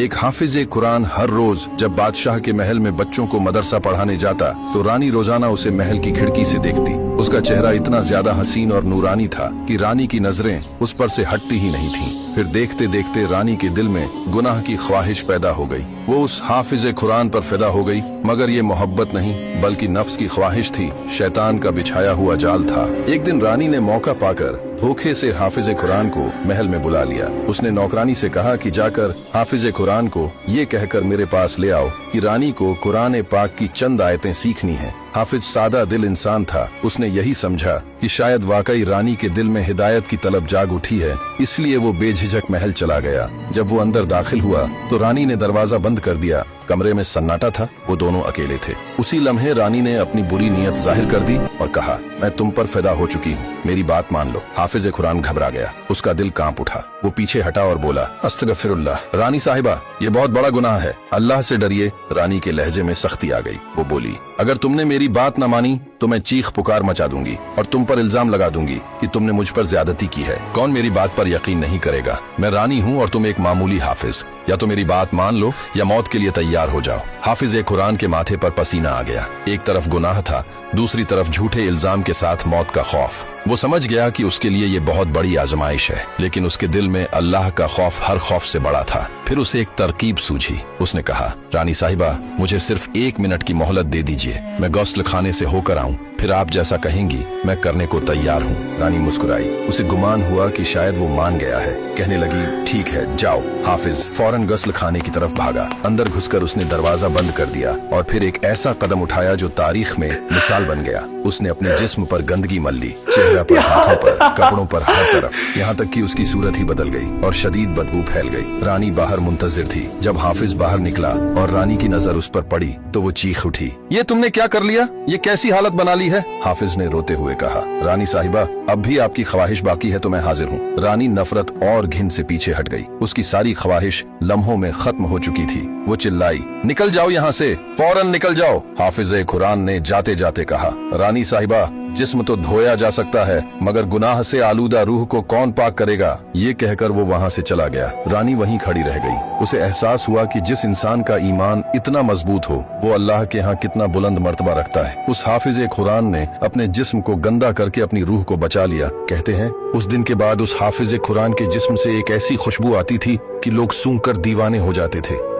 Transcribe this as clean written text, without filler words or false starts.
एक हाफिज कुरान हर रोज जब बादशाह के महल में बच्चों को मदरसा पढ़ाने जाता तो रानी रोजाना उसे महल की खिड़की से देखती। उसका चेहरा इतना ज्यादा हसीन और नूरानी था कि रानी की नजरें उस पर से हटती ही नहीं थीं। फिर देखते देखते रानी के दिल में गुनाह की ख्वाहिश पैदा हो गई। वो उस हाफिज कुरान पर फिदा हो गई, मगर ये मोहब्बत नहीं बल्कि नफ्स की ख्वाहिश थी, शैतान का बिछाया हुआ जाल था। एक दिन रानी ने मौका पाकर धोखे से हाफिज कुरान को महल में बुला लिया। उसने नौकरानी से कहा कि जाकर हाफिज कुरान को ये कहकर मेरे पास ले आओ कि रानी को कुरान पाक की चंद आयतें सीखनी हैं। हाफिज सादा दिल इंसान था। उसने यही समझा कि शायद वाकई रानी के दिल में हिदायत की तलब जाग उठी है, इसलिए वो बेझिझक महल चला गया। जब वो अंदर दाखिल हुआ तो रानी ने दरवाजा बंद कर दिया। कमरे में सन्नाटा था, वो दोनों अकेले थे। उसी लम्हे रानी ने अपनी बुरी नीयत जाहिर कर दी और कहा, मैं तुम पर फिदा हो चुकी हूँ, मेरी बात मान लो। हाफिज कुरान घबरा गया, उसका दिल कांप उठा। वो पीछे हटा और बोला, अस्तगफिरुल्लाह रानी साहिबा, ये बहुत बड़ा गुनाह है, अल्लाह से डरिए। रानी के लहजे में सख्ती आ गई। वो बोली, अगर तुमने मेरी बात न मानी तो मैं चीख पुकार मचा दूंगी और तुम पर इल्जाम लगा दूंगी कि तुमने मुझ पर ज्यादती की है। कौन मेरी बात पर यकीन नहीं करेगा? मैं रानी हूँ और तुम एक मामूली हाफिज। या तो मेरी बात मान लो या मौत के लिए तैयार हो जाओ। हाफिज कुरान के माथे पर पसीना आ गया। एक तरफ गुनाह था, दूसरी तरफ झूठे इल्जाम के साथ मौत का खौफ। वो समझ गया कि उसके लिए ये बहुत बड़ी आजमाइश है, लेकिन उसके दिल में अल्लाह का खौफ हर खौफ से बड़ा था। फिर उसे एक तरकीब सूझी। उसने कहा, रानी साहिबा, मुझे सिर्फ 1 मिनट की मोहलत दे दीजिए, मैं गौस्ल खाने से होकर आऊं, फिर आप जैसा कहेंगी मैं करने को तैयार हूँ। रानी मुस्कुराई। उसे गुमान हुआ कि शायद वो मान गया है। कहने लगी, ठीक है जाओ। हाफिज फौरन गस्ल खाने की तरफ भागा। अंदर घुसकर उसने दरवाजा बंद कर दिया और फिर एक ऐसा कदम उठाया जो तारीख में मिसाल बन गया। उसने अपने जिस्म पर गंदगी मल ली, चेहरे पर, हाथों पर, कपड़ों पर, हर तरफ, यहाँ तक कि उसकी सूरत ही बदल गई और शदीद बदबू फैल गई। रानी बाहर मुंतजिर थी। जब हाफिज बाहर निकला और रानी की नजर उस पर पड़ी तो वो चीख उठी, ये तुमने क्या कर लिया? ये कैसी हालत बना ली है? हाफिज ने रोते हुए कहा, रानी साहिबा, अब भी आपकी ख्वाहिश बाकी है तो मैं हाजिर हूँ। रानी नफरत और घिन से पीछे हट गई। उसकी सारी ख्वाहिश लम्हों में खत्म हो चुकी थी। वो चिल्लाई, निकल जाओ यहाँ से, फौरन निकल जाओ। हाफिज कुरान ने जाते जाते कहा, रानी साहिबा, जिस्म तो धोया जा सकता है मगर गुनाह से आलूदा रूह को कौन पाक करेगा? ये कहकर वो वहाँ से चला गया। रानी वहीं खड़ी रह गई। उसे एहसास हुआ कि जिस इंसान का ईमान इतना मजबूत हो वो अल्लाह के यहाँ कितना बुलंद मर्तबा रखता है। उस हाफिज कुरान ने अपने जिस्म को गंदा करके अपनी रूह को बचा लिया। कहते हैं उस दिन के बाद उस हाफिज कुरान के जिस्म से एक ऐसी खुशबू आती थी कि लोग सूंघ कर दीवाने हो जाते थे।